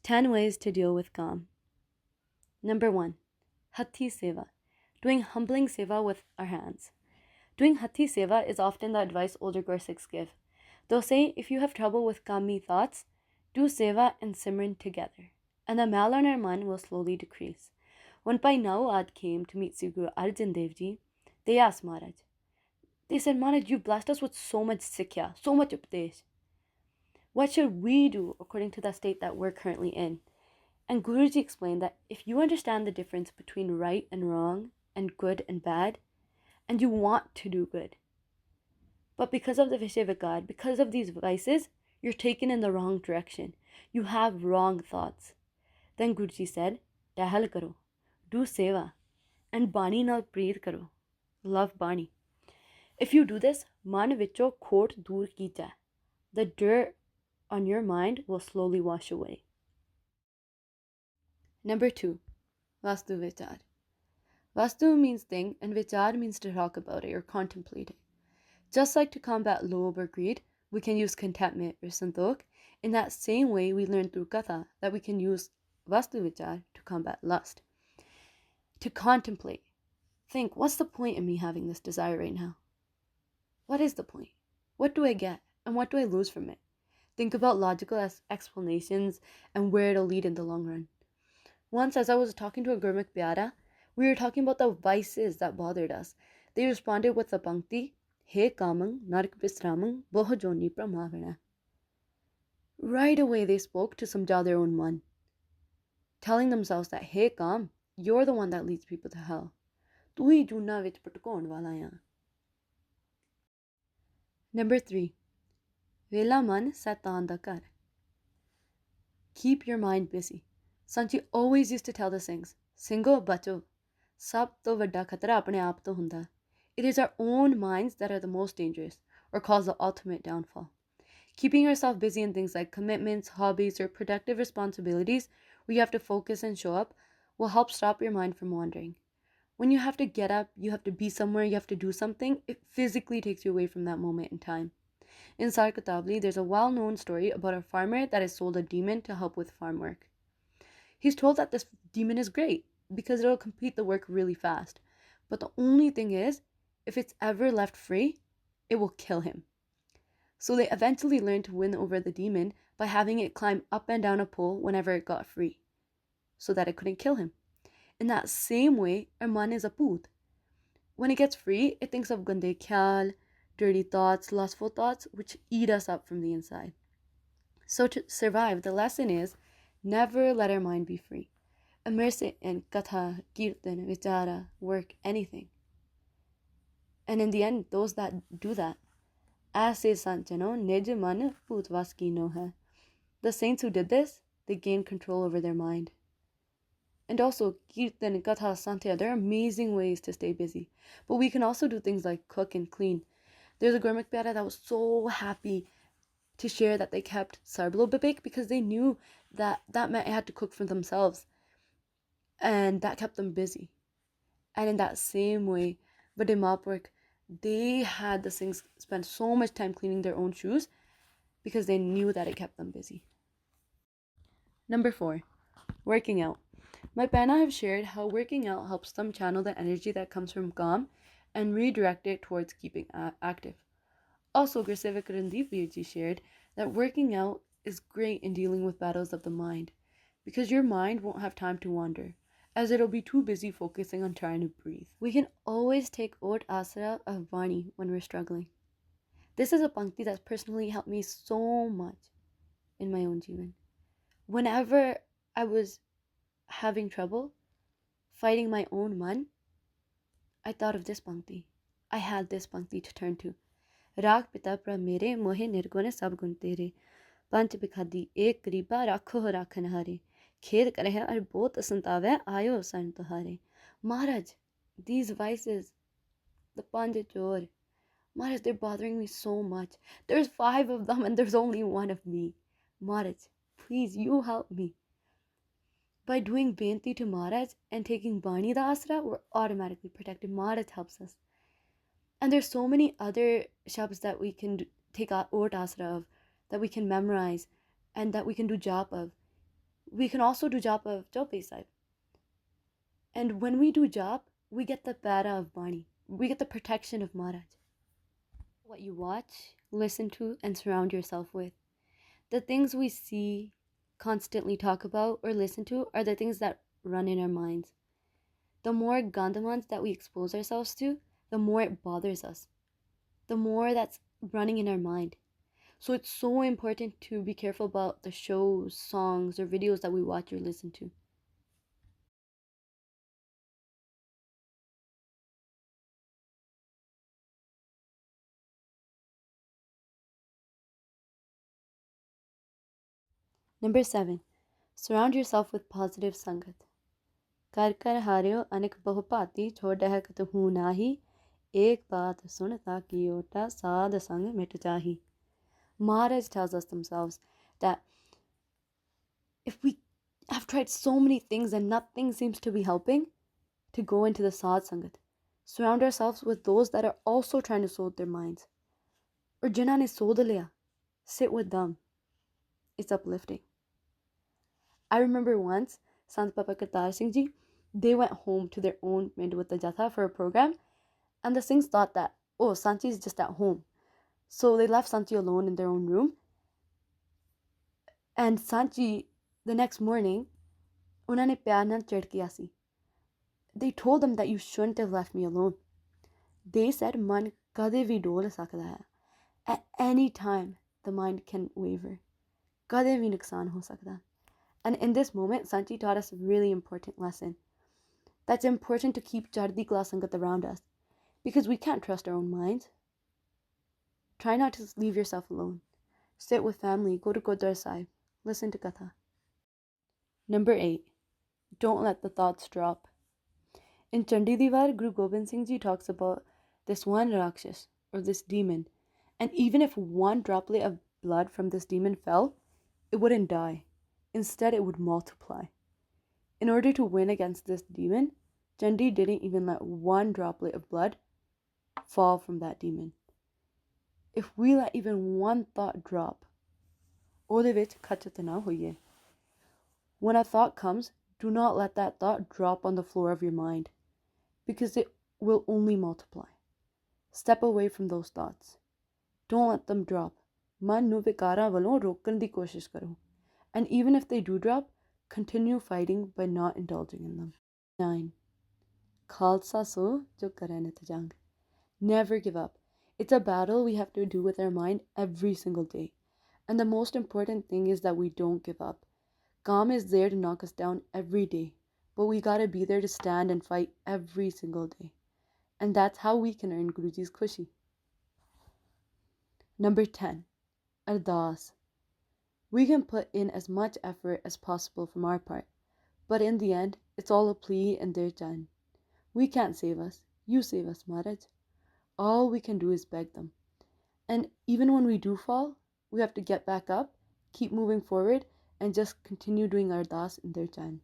10 ways to deal with Kaam. Number 1. Hathi Seva. Doing humbling seva with our hands. Doing Hathi Seva is often the advice older Gursikhs give. They'll say if you have trouble with Kami thoughts, do Seva and Simran together, and the mal on our man will slowly decrease. When Pai Nawad came to meet Sri Guru Arjan Dev Ji, they asked Maharaj. They said, Maharaj, you blessed us with so much Sikhya, so much Upadesh. What should we do according to the state that we're currently in? And Guruji explained that if you understand the difference between right and wrong, and good and bad, and you want to do good, but because of the Vishay Vigad, because of these vices, you're taken in the wrong direction. You have wrong thoughts. Then Guruji said, Dahal karo, do seva, and Bani nal preet karo. Love Bani. If you do this, man vicho khot dur kicha. The dirt on your mind will slowly wash away. Number 2. Vastu Vichar. Vastu means thing and Vichar means to talk about it or contemplate it. Just like to combat lobh or greed, we can use contentment or santokh. In that same way, we learn through Katha that we can use Vastu Vichar to combat lust. To contemplate. Think, what's the point in me having this desire right now? What is the point? What do I get? And what do I lose from it? Think about logical explanations and where it'll lead in the long run. Once, as I was talking to a Gurmukh Pyara, we were talking about the vices that bothered us. They responded with the Pankti, He Kamang, Narak Visramang, Bohajoni Pramavana. Right away they spoke to samjha their own man, telling themselves that, Hey Kaam, you're the one that leads people to hell. Tu hi juna vich patkaun wala ya. Number 3. Vela man satan da kar. Keep your mind busy. Sanchi always used to tell the Singhs, Singho bacho, sab to vadda khatra apne aap to hunda. It is our own minds that are the most dangerous, or cause the ultimate downfall. Keeping yourself busy in things like commitments, hobbies, or productive responsibilities where you have to focus and show up will help stop your mind from wandering. When you have to get up, you have to be somewhere, you have to do something, it physically takes you away from that moment in time. In Sarkatabli, there's a well-known story about a farmer that has sold a demon to help with farm work. He's told that this demon is great because it'll complete the work really fast. But the only thing is, if it's ever left free, it will kill him. So they eventually learned to win over the demon by having it climb up and down a pole whenever it got free, so that it couldn't kill him. In that same way, our man is a poot. When it gets free, it thinks of gande khyal, dirty thoughts, lustful thoughts, which eat us up from the inside. So to survive, the lesson is, never let our mind be free. Immerse it in katha, kirtan, vichara, work, anything. And in the end, those that do that, aise sanchano nij man putvaskino hai. The saints who did this, they gained control over their mind. And also, kirtan, katha, santya, there are amazing ways to stay busy. But we can also do things like cook and clean. There's a Gurmukh Pyara that was so happy to share that they kept Sarblo Bibik because they knew that meant they had to cook for themselves. And that kept them busy. And in that same way, Vadimapurk, they had the Singhs spend so much time cleaning their own shoes because they knew that it kept them busy. Number 4, working out. My Pana have shared how working out helps them channel the energy that comes from Kaam and redirect it towards keeping active. Also, Gursevik Randeep Virji shared that working out is great in dealing with battles of the mind because your mind won't have time to wander, as it'll be too busy focusing on trying to breathe. We can always take Ot Asara of Vani when we're struggling. This is a Pankti that's personally helped me so much in my own Jivan. Whenever I was having trouble fighting my own man, I thought of this Pankti. I had this Pankti to turn to. Raag pita pra mere mohe nirgone sab gun tere. Panch bikhadi ek kripa rakho rakhan hare. Khed kare hai ar bahut asantave ayo san tuhare. Maharaj, these vices, the panj chor, Maharaj, they're bothering me so much. There's 5 of them and there's only 1 of me. Maharaj, please, you help me. By doing Benti to Maharaj and taking Bani da Asra, we're automatically protected. Maharaj helps us. And there's so many other shabds that we can take Ot Asra of, that we can memorize, and that we can do jap of. We can also do jap of Jope side. And when we do jap, we get the para of Bani. We get the protection of Maharaj. What you watch, listen to, and surround yourself with. The things we see, constantly talk about, or listen to are the things that run in our minds. The more Gandhamans that we expose ourselves to, the more it bothers us. The more that's running in our mind. So it's so important to be careful about the shows, songs, or videos that we watch or listen to. Number 7. Surround yourself with positive sangat. कर कर हार्यो अनेक बहुपाती छोड़ है कतहु नाही एक बात सुन ताकि ओटा साध संग मिट जाही. Maharaj tells us themselves that if we have tried so many things and nothing seems to be helping, to go into the Sadh Sangat. Surround ourselves with those that are also trying to soothe their minds. Or jinnah ne soothe liya. Sit with them. It's uplifting. I remember once, Sant Papa Kartar Singh Ji, they went home to their own mind with the Jatha for a program, and the Singhs thought that, oh, Sanchi is just at home. So they left Sanchi alone in their own room. And Sanchi, the next morning, unhone pyar nal chidkiya si. They told them that you shouldn't have left me alone. They said man kade vi dol sakda hai. At any time, the mind can waver. Kade vi nuksan ho sakda. And in this moment, Sanchi taught us a really important lesson. That's important to keep Chardi Kala Sangat around us, because we can't trust our own minds. Try not to leave yourself alone. Sit with family, go to Gurdwara Sahib, listen to Katha. Number 8. Don't let the thoughts drop. In Chandi Divar, Guru Gobind Singh Ji talks about this one Rakshas, or this demon, and even if one droplet of blood from this demon fell, it wouldn't die. Instead, it would multiply. In order to win against this demon, Chandi didn't even let one droplet of blood fall from that demon. If we let even one thought drop, ਉਹਦੇ ਵਿੱਚ ਖਚਤ ਨਾ ਹੋਈਏ. When a thought comes, do not let that thought drop on the floor of your mind, because it will only multiply. Step away from those thoughts. Don't let them drop. ਮਨ ਨੂੰ ਵਿਕਾਰਾਂ ਵੱਲੋਂ ਰੋਕਣ ਦੀ ਕੋਸ਼ਿਸ਼ ਕਰੋ. And even if they do drop, continue fighting by not indulging in them. 9. Khalsa so jo kare nit jang. Never give up. It's a battle we have to do with our mind every single day. And the most important thing is that we don't give up. Kaam is there to knock us down every day, but we gotta be there to stand and fight every single day. And that's how we can earn Guruji's khushi. Number 10. Ardas. We can put in as much effort as possible from our part, but in the end, it's all a plea and they're done. We can't save us. You save us, Maharaj. All we can do is beg them. And even when we do fall, we have to get back up, keep moving forward, and just continue doing ardas in their time.